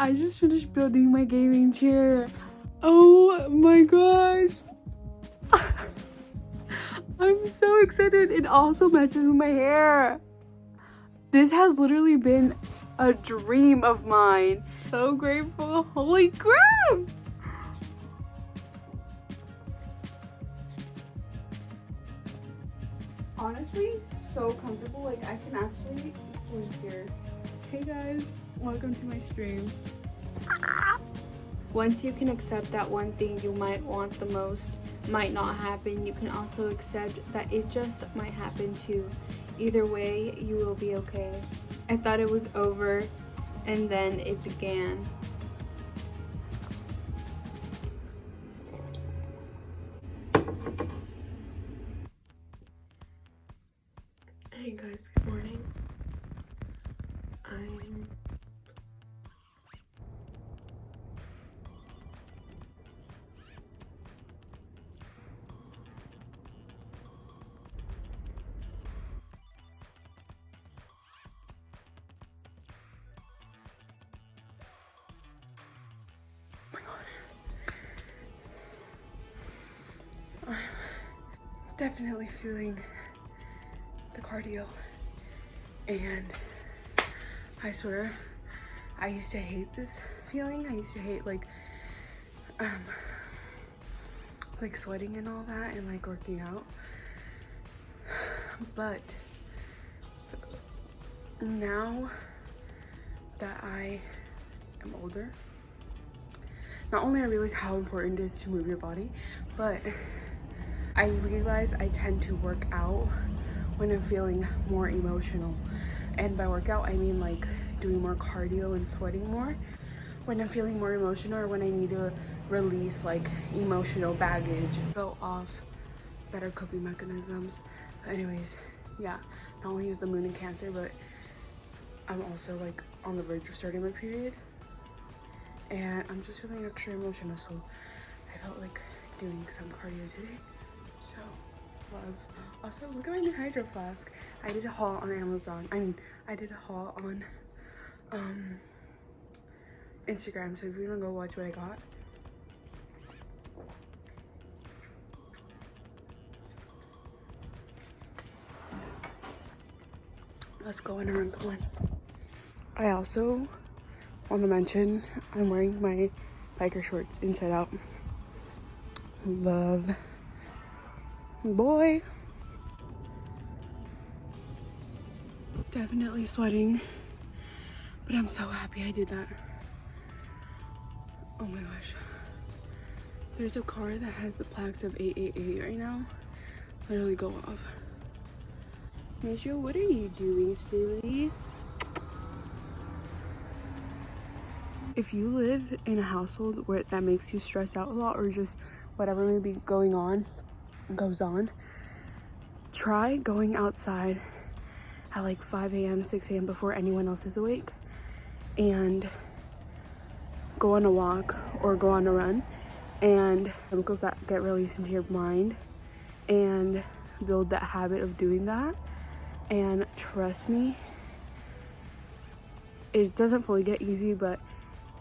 I just finished building my gaming chair. Oh my gosh. I'm so excited. It also matches with my hair. This has literally been a dream of mine. So grateful. Holy crap! Honestly, so comfortable. Like, I can actually sleep here. Hey guys, welcome to my stream. Once you can accept that one thing you might want the most might not happen, you can also accept that it just might happen too. Either way, you will be okay. I thought it was over, and then it began. Hey guys, good morning. I'm definitely feeling the cardio, and I swear I used to hate this feeling. I used to hate like sweating and all that and like working out, but now that I am older, not only I realize how important it is to move your body, but I realize I tend to work out when I'm feeling more emotional. And by workout, I mean like doing more cardio and sweating more. When I'm feeling more emotional, or when I need to release like emotional baggage, go off better coping mechanisms. Anyways, yeah, not only is the moon in Cancer, but I'm also like on the verge of starting my period. And I'm just feeling extra emotional, so I felt like doing some cardio today. So, love. Also, look at my new hydro flask. I did a haul on Amazon. I did a haul on Instagram, so if you wanna go watch what I got. Let's go in and go in. I also want to mention I'm wearing my biker shorts inside out. Love. Boy. Definitely sweating, but I'm so happy I did that. Oh my gosh. There's a car that has the plaques of 888 right now. Literally go off. Misha, what are you doing, silly? If you live in a household where that makes you stress out a lot, or just whatever may be goes on, try going outside at like 5 a.m., 6 a.m. before anyone else is awake, and go on a walk or go on a run, and chemicals that get released into your mind, and build that habit of doing that. And trust me, it doesn't fully get easy, but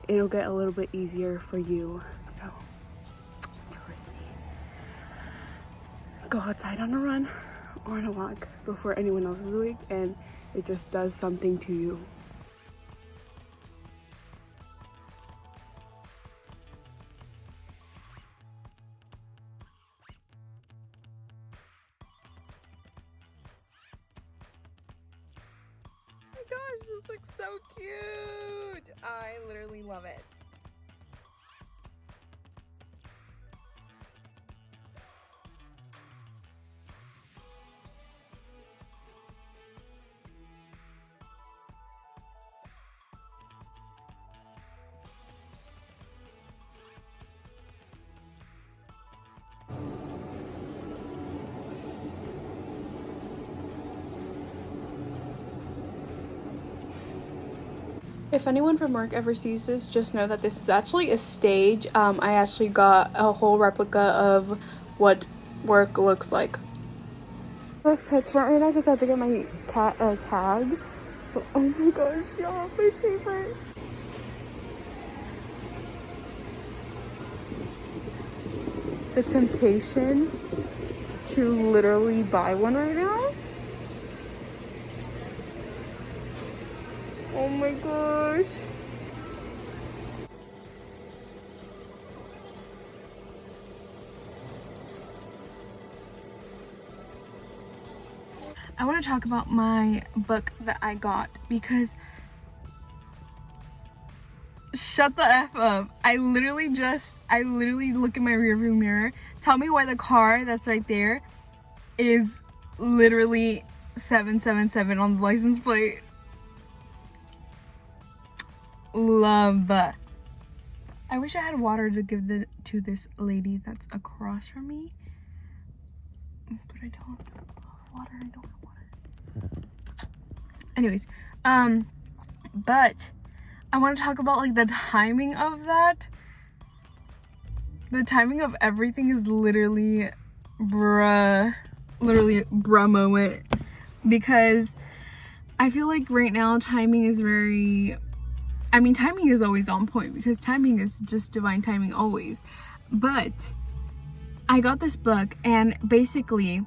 it'll get a little bit easier for you. So trust me. Go outside on a run or on a walk before anyone else is awake, and it just does something to you. Oh my gosh, this looks so cute. I literally love it. If anyone from work ever sees this, just know that this is actually a stage. I actually got a whole replica of what work looks like. I'm PetSmart right now because I have to get my cat tag. But oh my gosh, y'all, my favorite. the temptation to literally buy one right now. Oh my gosh. I want to talk about my book that I got because shut the F up. I literally look in my rearview mirror. Tell me why the car that's right there is literally 777 on the license plate. Love. I wish I had water to give to this lady that's across from me. But I don't have water. I don't have water. Anyways, but I want to talk about like the timing of that. The timing of everything is literally bruh moment, because I feel like right now timing is timing is always on point because timing is just divine timing always. But I got this book, and basically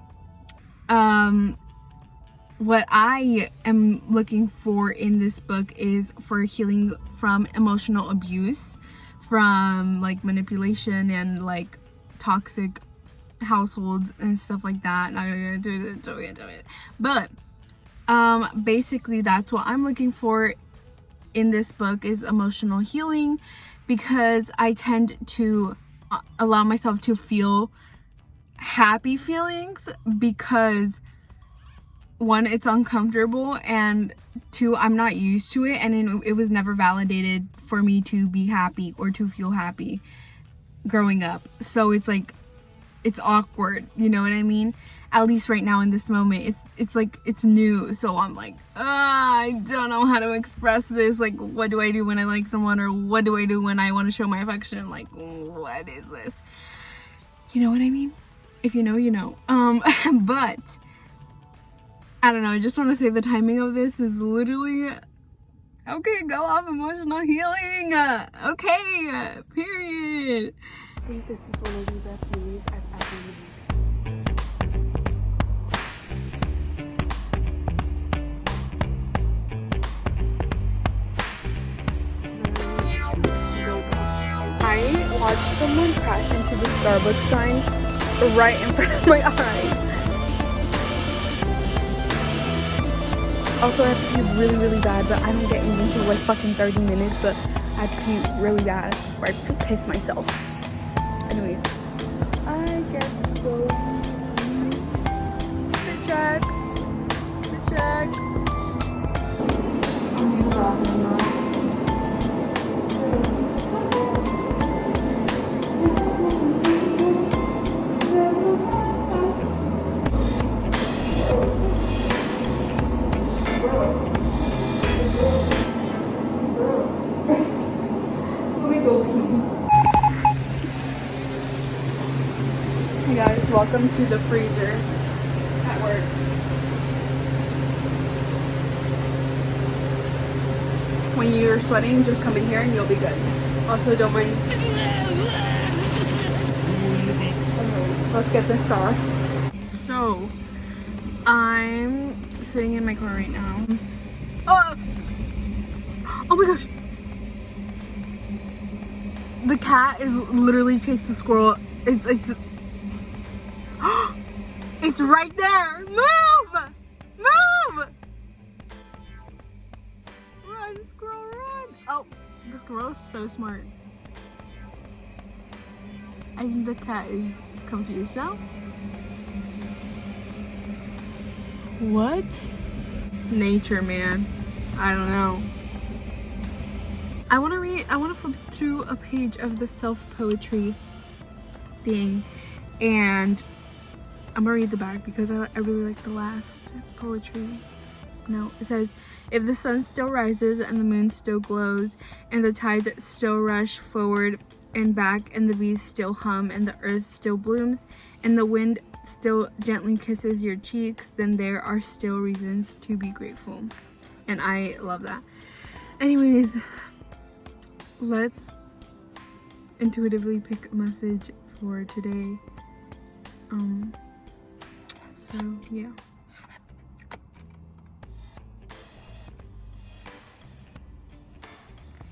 what I am looking for in this book is for healing from emotional abuse, from like manipulation and like toxic households and stuff like that. Not gonna do it. But basically that's what I'm looking for in this book, is emotional healing, because I tend to allow myself to feel happy feelings because one, it's uncomfortable, and two, I'm not used to it, and it was never validated for me to be happy or to feel happy growing up. So it's like, it's awkward, you know what I mean? At least right now in this moment, it's like, it's new. So I'm like, I don't know how to express this. Like, what do I do when I like someone, or what do I do when I want to show my affection? Like, what is this? You know what I mean? If you know, you know. But I don't know, I just want to say the timing of this is literally, okay, go off emotional healing, okay, period. I think this is one of the best movies I've ever made. I watched someone crash into the Starbucks sign right in front of my eyes. Also, I have to pee really, really bad, but I don't get in until like fucking 30 minutes, but I have to pee really bad before I piss myself. Anyways, I get so the check. Hey guys, welcome to the freezer at work. When you're sweating, just come in here and you'll be good. Also, don't mind. Let's get this sauce. So, I'm sitting in my car right now. Oh my gosh! The cat is literally chasing the squirrel. It's it's right there. Move! Run, squirrel, run! Oh, the squirrel is so smart. I think the cat is confused now. What? Nature, man. I don't know. I want to flip through a page of the self-poetry thing, and I'm gonna read the back because I really like the last poetry. No, it says, if the sun still rises and the moon still glows and the tides still rush forward and back and the bees still hum and the earth still blooms and the wind still gently kisses your cheeks, then there are still reasons to be grateful. And I love that. Anyways, let's intuitively pick a message for today. So yeah.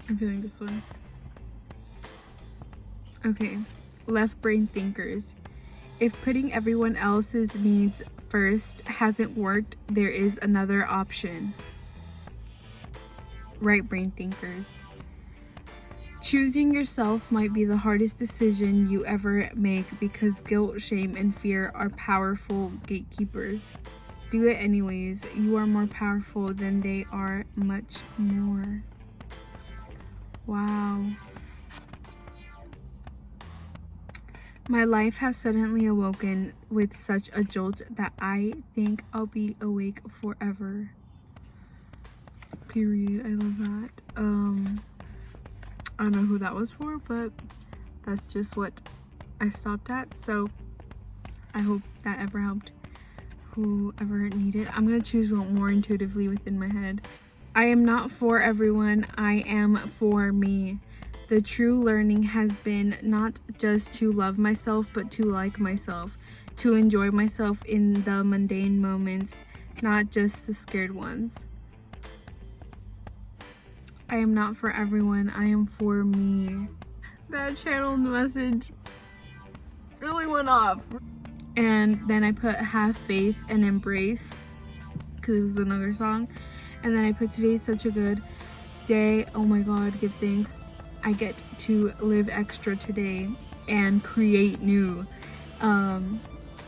I'm feeling this one. Okay, left brain thinkers. If putting everyone else's needs first hasn't worked, there is another option. Right brain thinkers. Choosing yourself might be the hardest decision you ever make because guilt, shame, and fear are powerful gatekeepers. Do it anyways. You are more powerful than they are, much more. Wow. My life has suddenly awoken with such a jolt that I think I'll be awake forever. Period. I love that. I don't know who that was for, but that's just what I stopped at. So I hope that ever helped whoever needed. I'm gonna choose one more intuitively within my head. I am not for everyone. I am for me. The true learning has been not just to love myself, but to like myself, to enjoy myself in the mundane moments, not just the scared ones. I am not for everyone. I am for me. That channeled message really went off. And then I put have faith and embrace, because it was another song. And then I put today's such a good day. Oh my God, give thanks. I get to live extra today and create new. And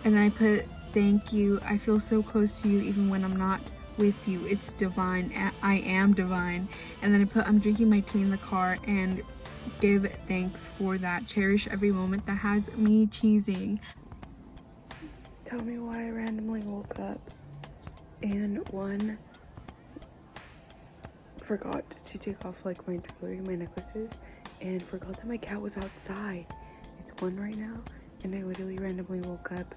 then I put thank you. I feel so close to you even when I'm not with you. It's divine. I am divine. And then I put I'm drinking my tea in the car and give thanks for that. Cherish every moment that has me cheesing. Tell me why I randomly woke up and one, forgot to take off like my jewelry, my necklaces, and forgot that my cat was outside. It's 1 right now, and I literally randomly woke up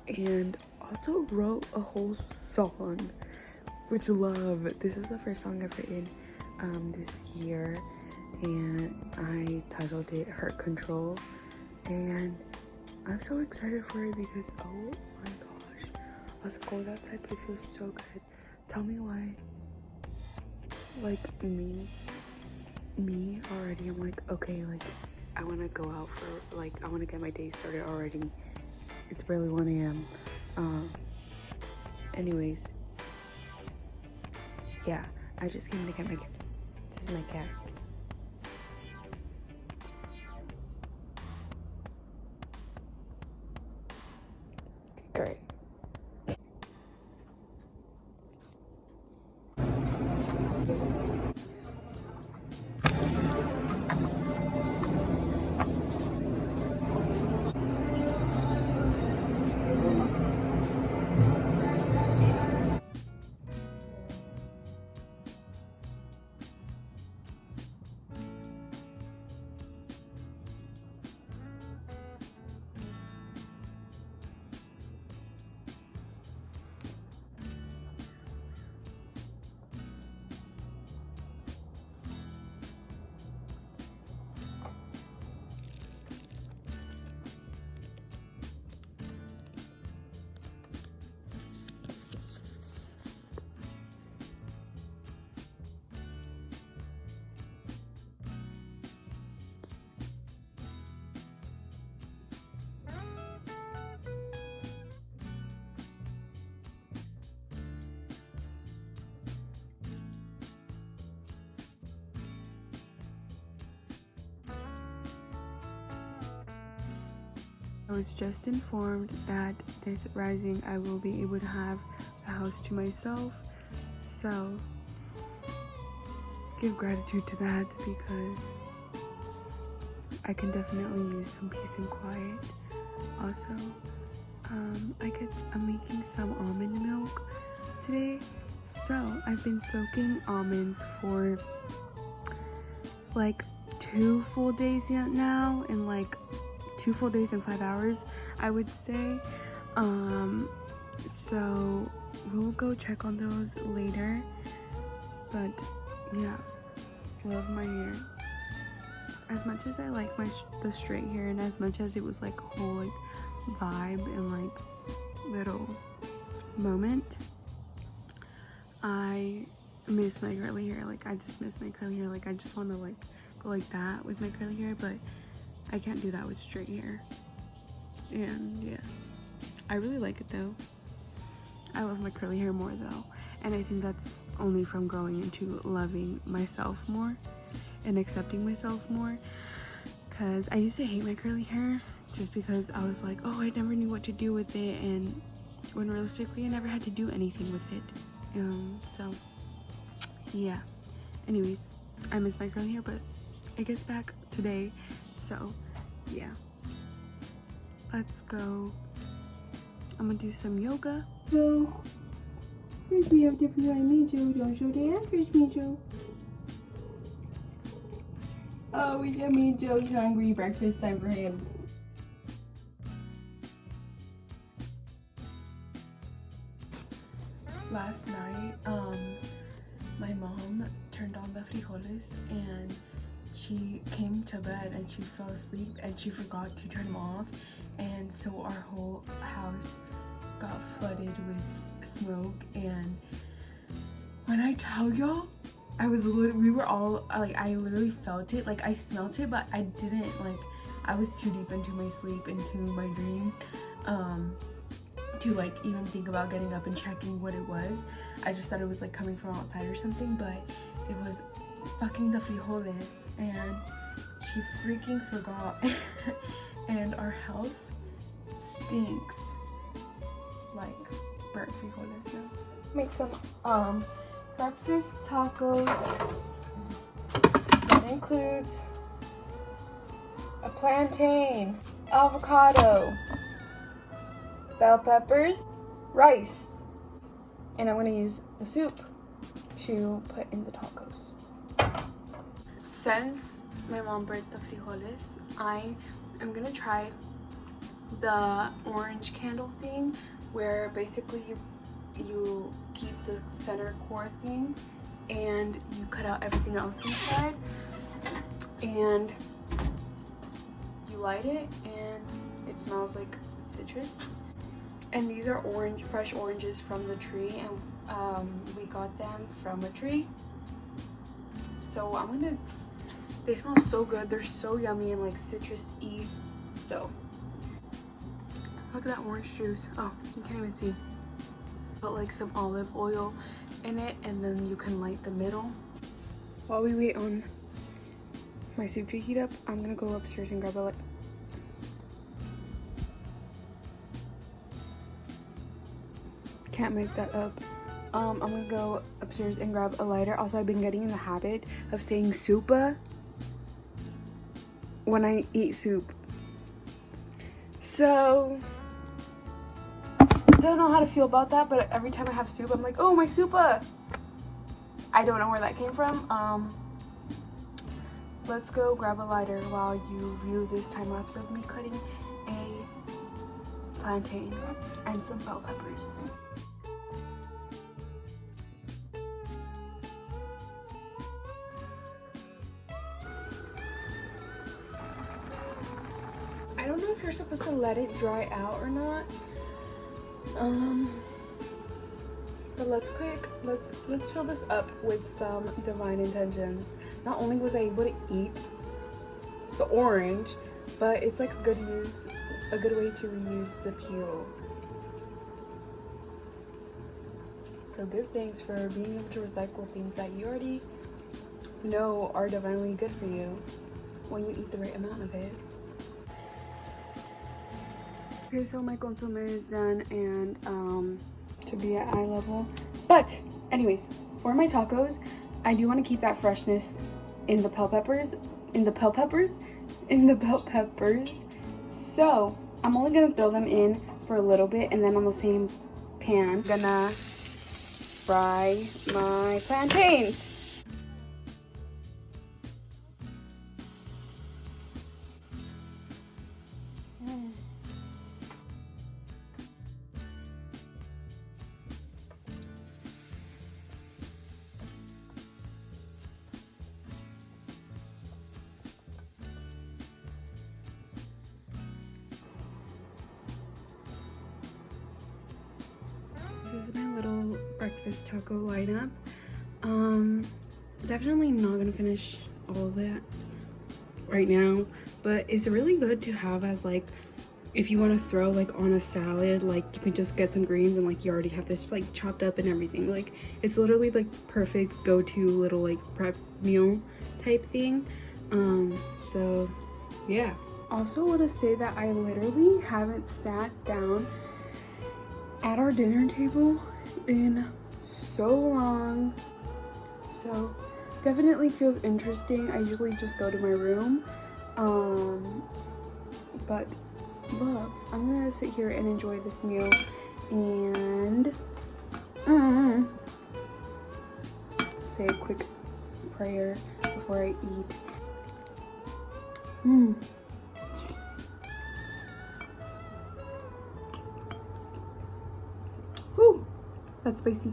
and also wrote a whole song, which love. This is the first song I've written this year, and I titled it Heart Control, and I'm so excited for it because oh my gosh, I was cold outside but it feels so good. Tell me why, like me already, I'm like, okay, like I want to go out for, like, I want to get my day started already. It's barely 1 a.m. Anyways, yeah, I just came to get my cat. This is my cat. Great. I was just informed that this rising I will be able to have the house to myself, so give gratitude to that because I can definitely use some peace and quiet. Also, I'm making some almond milk today, so I've been soaking almonds for like 2 full days yet now, and like 2 full days and 5 hours, I would say. So we'll go check on those later. But yeah, love my hair. as much as I like the straight hair, and as much as it was like a whole like vibe and like little moment, I miss my curly hair. Like I just miss my curly hair. Like I just want to like go like that with my curly hair, but I can't do that with straight hair. And yeah, I really like it though. I love my curly hair more though, and I think that's only from growing into loving myself more and accepting myself more, because I used to hate my curly hair just because I was like, oh, I never knew what to do with it, and when realistically I never had to do anything with it. So yeah, anyways, I miss my curly hair, but it gets back today, so yeah, let's go. I'm gonna do some yoga. So first we have different Mijo. Don't show the actress, Mijo. Oh, we should Mijo's hungry. Breakfast time for him. Last night, my mom turned on the frijoles and she came to bed and she fell asleep and she forgot to turn them off, and so our whole house got flooded with smoke. And when I tell y'all, we were all like, I literally felt it, like I smelt it, but I didn't, like I was too deep into my sleep, into my dream, to like even think about getting up and checking what it was. I just thought it was like coming from outside or something, but it was fucking the frijoles, and she freaking forgot. And our house stinks like burnt frijoles now. Make some breakfast tacos. That includes a plantain, avocado, bell peppers, rice, and I'm gonna use the soup to put in the tacos. Since my mom burnt the frijoles, I am gonna try the orange candle thing, where basically you keep the center core thing and you cut out everything else inside, and you light it and it smells like citrus. And these are fresh oranges from the tree, and we got them from a tree. So they smell so good. They're so yummy and like citrus-y. So look at that orange juice. Oh, you can't even see. Put like some olive oil in it, and then you can light the middle. While we wait on my soup to heat up, I'm gonna go upstairs and grab a can't make that up. I'm gonna go upstairs and grab a lighter. Also, I've been getting in the habit of saying soupa when I eat soup. So I don't know how to feel about that, but every time I have soup, I'm like, oh, my soupa. I don't know where that came from. Let's go grab a lighter while you view this time lapse of me cutting a plantain and some bell peppers. I don't know if you're supposed to let it dry out or not. But let's fill this up with some divine intentions. Not only was I able to eat the orange, but it's like a good way to reuse the peel. So give thanks for being able to recycle things that you already know are divinely good for you when you eat the right amount of it. Okay, so my consomme is done and to be at eye level. But anyways, for my tacos, I do want to keep that freshness in the bell peppers. So I'm only gonna throw them in for a little bit, and then on the same pan, I'm gonna fry my plantains. is my little breakfast taco lineup. Definitely not gonna finish all of that right now, but it's really good to have as like if you want to throw like on a salad, like you can just get some greens and like you already have this like chopped up and everything. Like it's literally like perfect go-to little like prep meal type thing. So yeah. Also want to say that I literally haven't sat down at our dinner table in so long, so definitely feels interesting. I usually just go to my room, but love, I'm gonna sit here and enjoy this meal and say a quick prayer before I eat. Whew, that's spicy.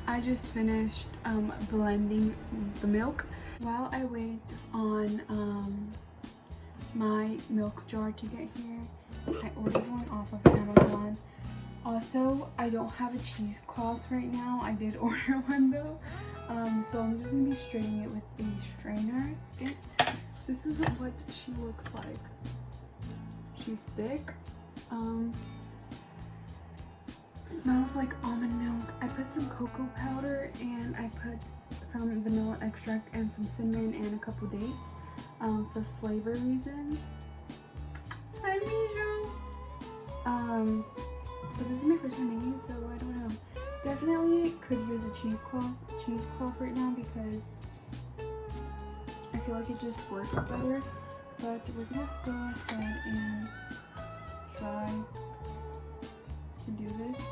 I just finished blending the milk. While I wait on my milk jar to get here, I ordered one off of Amazon. Also, I don't have a cheesecloth right now. I did order one though. So I'm just gonna be straining it with a strainer. This is what she looks like. She's thick. Smells like almond milk. I put some cocoa powder and I put some vanilla extract and some cinnamon and a couple dates for flavor reasons. Hi, Mijou. But this is my first time making it, so I don't know. Definitely could use a cheesecloth right now because I feel like it just works better. But we're gonna go ahead and try to do this.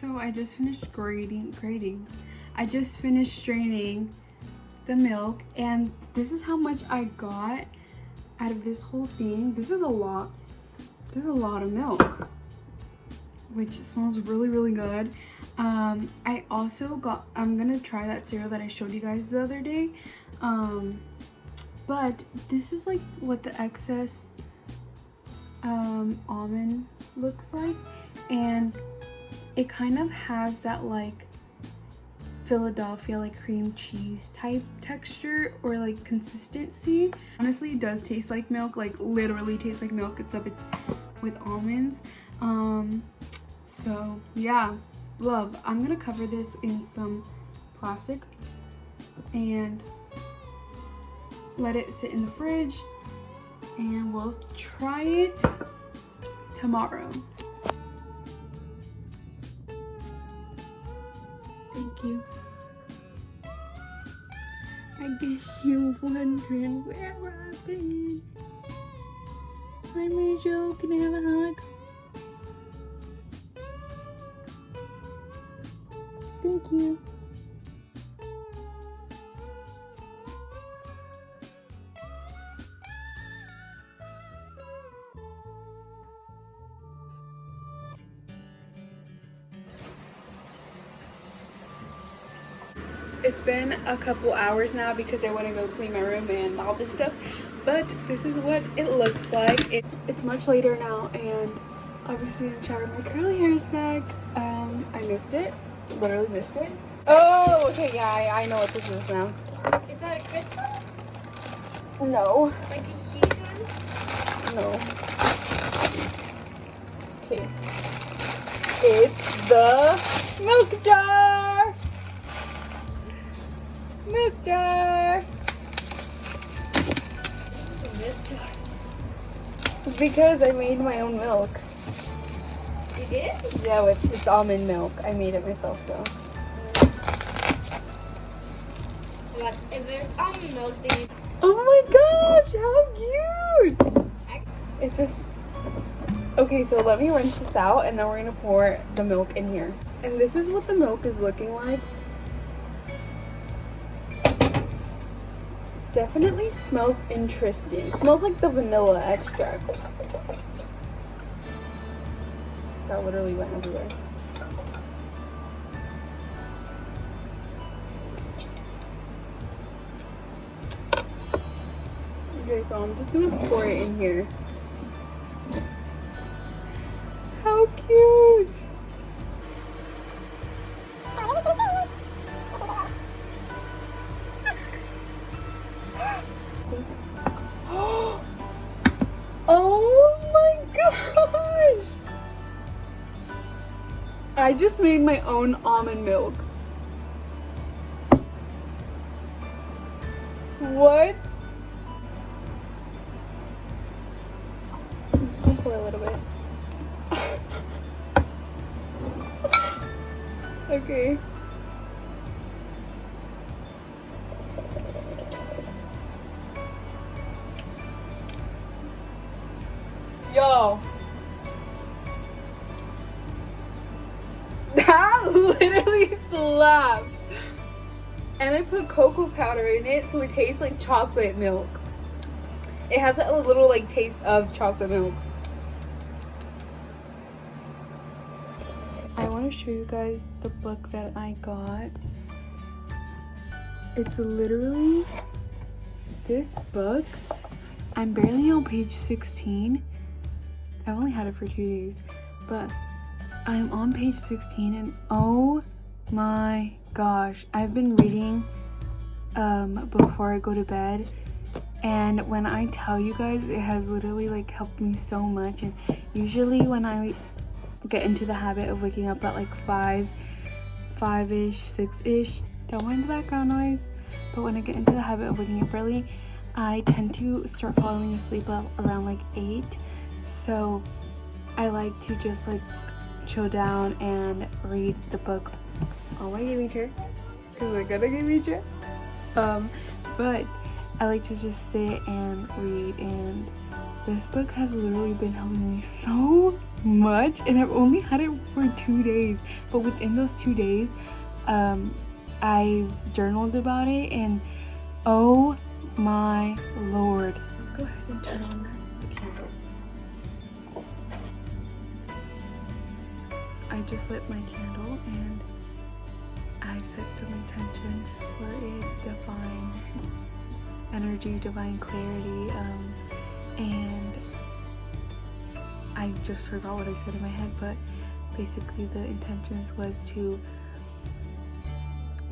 So I just finished grating. I just finished straining the milk, and this is how much I got out of this whole thing. This is a lot. This is a lot of milk, which smells really, really good. I also got, I'm gonna try that cereal that I showed you guys the other day. But this is like what the excess almond looks like, and it kind of has that like Philadelphia like cream cheese type texture or like consistency. Honestly, it does taste like milk, like literally tastes like milk, except it's with almonds. So yeah, love. I'm gonna cover this in some plastic and let it sit in the fridge, and we'll try it tomorrow. Thank you. I guess you're wondering where I've been. Hi, Mijou, can I have a hug? Thank you. it's been a couple hours now because I want to go clean my room and all this stuff, but this is what it looks like. It's much later now, and obviously I'm showering. My curly hair is back. I missed it, literally missed it. Oh, okay, yeah, I know what this is now. Is that a crystal? No. Like a huge one? No. Okay. It's the milk jar! Milk jar! Because I made my own milk. You did? Yeah, it's almond milk. I made it myself though. What? If there's almond milk, then you... Oh my gosh, how cute! It's just... Okay, so let me rinse this out and then we're gonna pour the milk in here. And this is what the milk is looking like. Definitely smells interesting. Smells like the vanilla extract. That literally went everywhere. Okay, so I'm just gonna pour it in here. How cute! Oh my gosh! I just made my own almond milk. What? I'm just gonna pour a little bit. Okay. Yo. That literally slaps. And I put cocoa powder in it so it tastes like chocolate milk. It has a little like taste of chocolate milk. I want to show you guys the book that I got. It's literally this book. I'm barely on page 16. I've only had it for 2 days, but I'm on page 16 and oh my gosh, I've been reading before I go to bed, and when I tell you guys, it has literally like helped me so much. And usually when I get into the habit of waking up at like 5-ish, 6-ish, don't mind the background noise, but when I get into the habit of waking up early, I tend to start falling asleep around like 8. So I like to just like chill down and read the book on my gaming chair, because I got a gaming chair. But I like to just sit and read, and this book has literally been helping me so much, and I've only had it for 2 days, but within those 2 days I journaled about it, and oh my lord. Let's go ahead and turn on the candle. I just lit my candle and I set some intentions for a divine energy, divine clarity, and I just forgot what I said in my head, but basically the intentions was to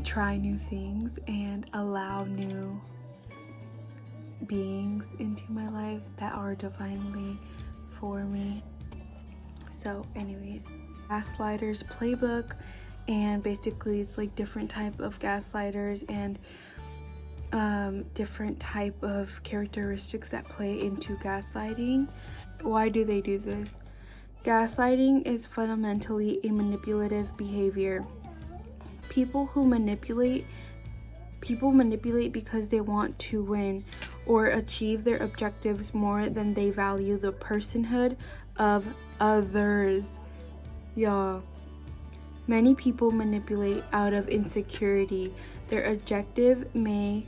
try new things and allow new beings into my life that are divinely for me. So anyways, Gaslighters playbook, and basically it's like different type of gaslighters and different type of characteristics that play into gaslighting. Why do they do this? Gaslighting is fundamentally a manipulative behavior. People manipulate because they want to win or achieve their objectives more than they value the personhood of others. Y'all, many people manipulate out of insecurity. Their objective may,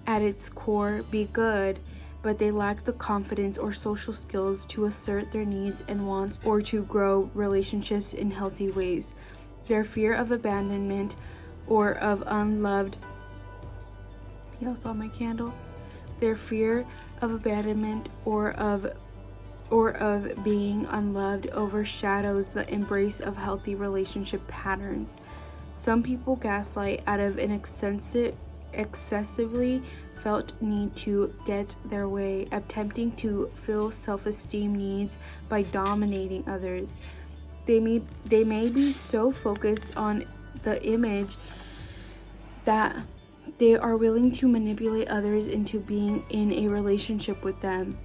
at its core, be good, but they lack the confidence or social skills to assert their needs and wants or to grow relationships in healthy ways. Their fear of abandonment or of unloved Y'all saw my candle? Their fear of abandonment or of being unloved overshadows the embrace of healthy relationship patterns. Some people gaslight out of an excessively felt need to get their way, attempting to fill self-esteem needs by dominating others. They may be so focused on the image that they are willing to manipulate others into being in a relationship with them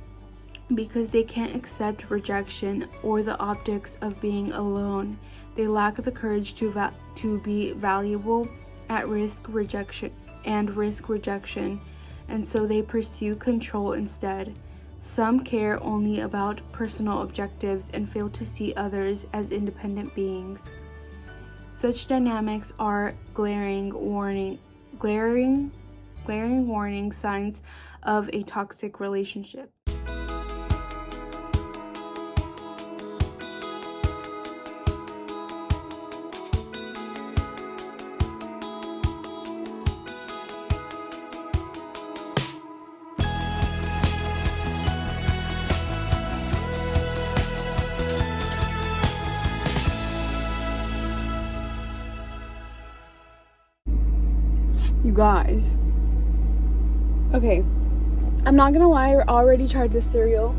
because they can't accept rejection or the optics of being alone. They lack the courage to be valuable at risk rejection, and so they pursue control instead. Some care only about personal objectives and fail to see others as independent beings. Such dynamics are glaring warning signs of a toxic relationship. You guys, okay, I'm not gonna lie, I already tried this cereal.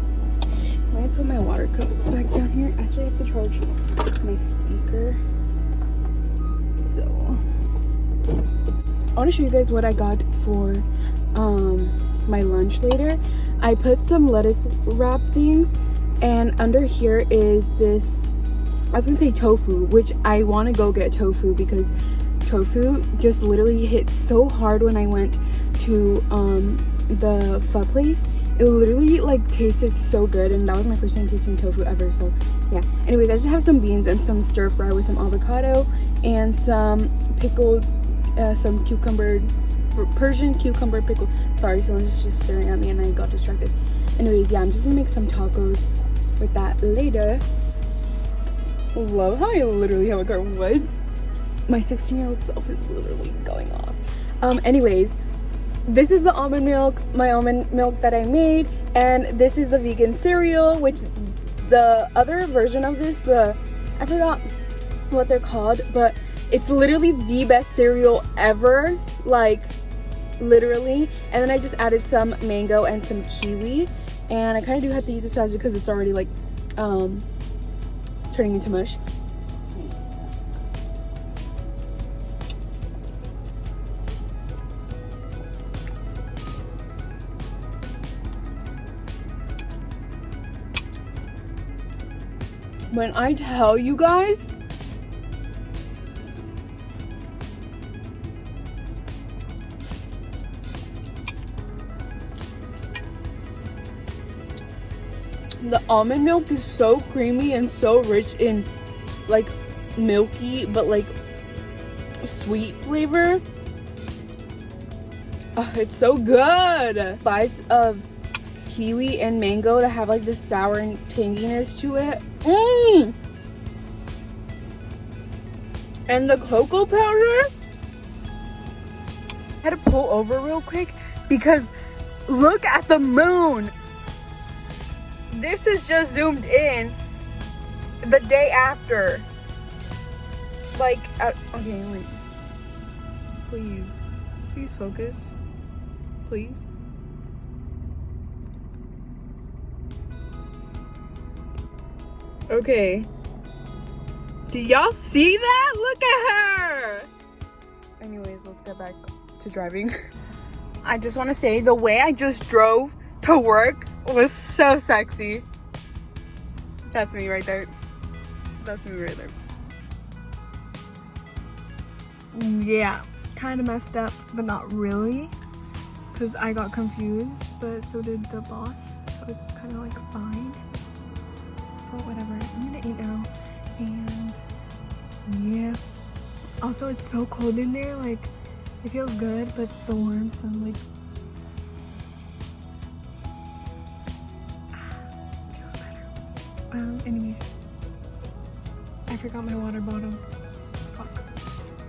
Let me put my water cup back down here. Actually, I have to charge my speaker. So I want to show you guys what I got for my lunch later. I put some lettuce wrap things, and under here is this, I was gonna say tofu, which I want to go get tofu because tofu just literally hit so hard when I went to the pho place. It literally like tasted so good, and that was my first time tasting tofu ever. So yeah, anyways, I just have some beans and some stir fry with some avocado and some pickled some Persian cucumber pickle. Sorry, someone was just staring at me and I got distracted. Anyways, yeah, I'm just gonna make some tacos with that later. Love how I literally have a car. What? My 16-year-old self is literally going off. Anyways, this is the almond milk, my almond milk that I made, and this is the vegan cereal, which the other version of this, I forgot what they're called, but it's literally the best cereal ever, like literally. And then I just added some mango and some kiwi, and I kind of do have to eat this fast because it's already like turning into mush. When I tell you guys, the almond milk is so creamy and so rich in like milky but like sweet flavor. Oh, it's so good. Bites of kiwi and mango that have like this sour and tanginess to it. And the cocoa powder. I had to pull over real quick because look at the moon. This is just zoomed in the day after. Like, okay, wait. Please focus. Please. Okay. Do y'all see that? Look at her! Anyways, let's get back to driving. I just want to say the way I just drove to work was so sexy. That's me right there. That's me right there. Yeah, kind of messed up, but not really. Because I got confused, but so did the boss. So it's kind of like fine. But whatever, I'm gonna eat now. And yeah. Also, it's so cold in there. Like, it feels good, but the warm sun, like, feels better. Anyways, I forgot my water bottle. Fuck.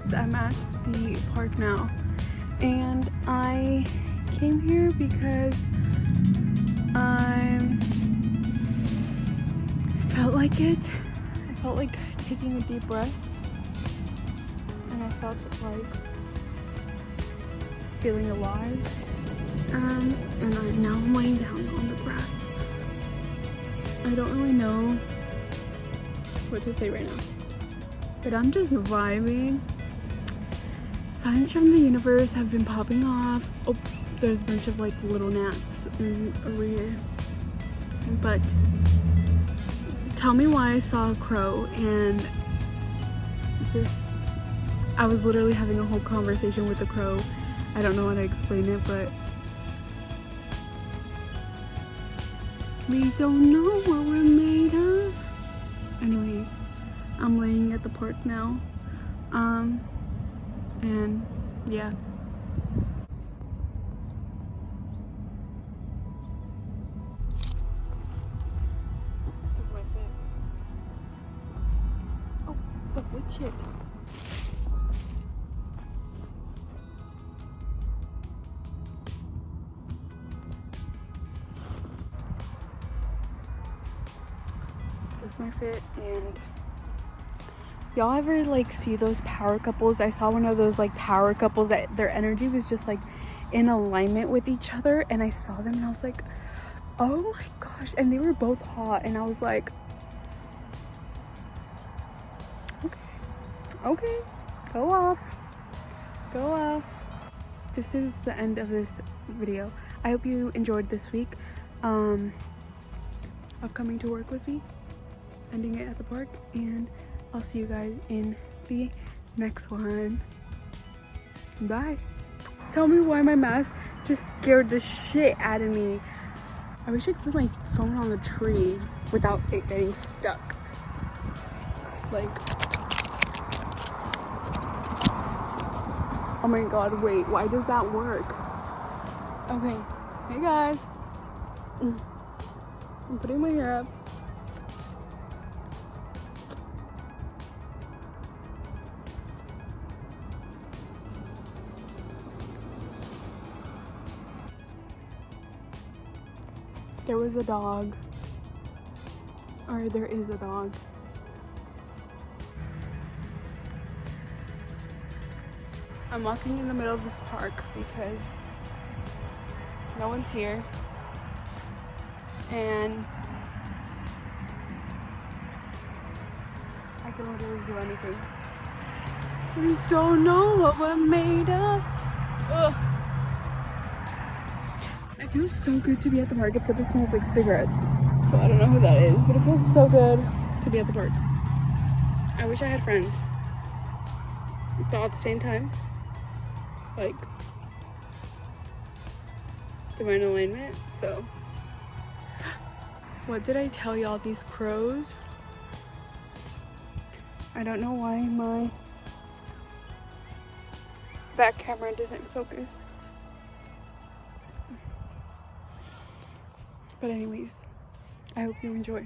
So I'm at the park now, and I came here because I felt like it. I felt like taking a deep breath, and I felt like feeling alive. And I'm now laying down on the grass. I don't really know what to say right now, but I'm just vibing. Signs from the universe have been popping off. Oh, there's a bunch of like little gnats over here. But tell me why I saw a crow, and just, I was literally having a whole conversation with the crow. I don't know how to explain it, but we don't know what we're made of. Anyways, I'm laying at the park now. And yeah. This is my fit. Oh, the wood chips. That's my fit. And y'all ever like see those power couples? I saw one of those like power couples that their energy was just like in alignment with each other, and I saw them and I was like, oh my gosh. And they were both hot, and I was like, okay, go off. This is the end of this video. I hope you enjoyed this week of coming to work with me, ending it at the park, and I'll see you guys in the next one. Bye. Tell me why my mask just scared the shit out of me. I wish I could put my phone on the tree without it getting stuck. Like, oh my god, wait, why does that work? Okay, hey guys. I'm putting my hair up. There was a dog, or there is a dog. I'm walking in the middle of this park because no one's here, and I can literally do anything. We don't know what we're made of. Ugh. It feels so good to be at the park, except it smells like cigarettes. So I don't know who that is, but it feels so good to be at the park. I wish I had friends, but at the same time, like, divine alignment. So what did I tell y'all? These crows, I don't know why my back camera doesn't focus. But anyways, I hope you enjoy.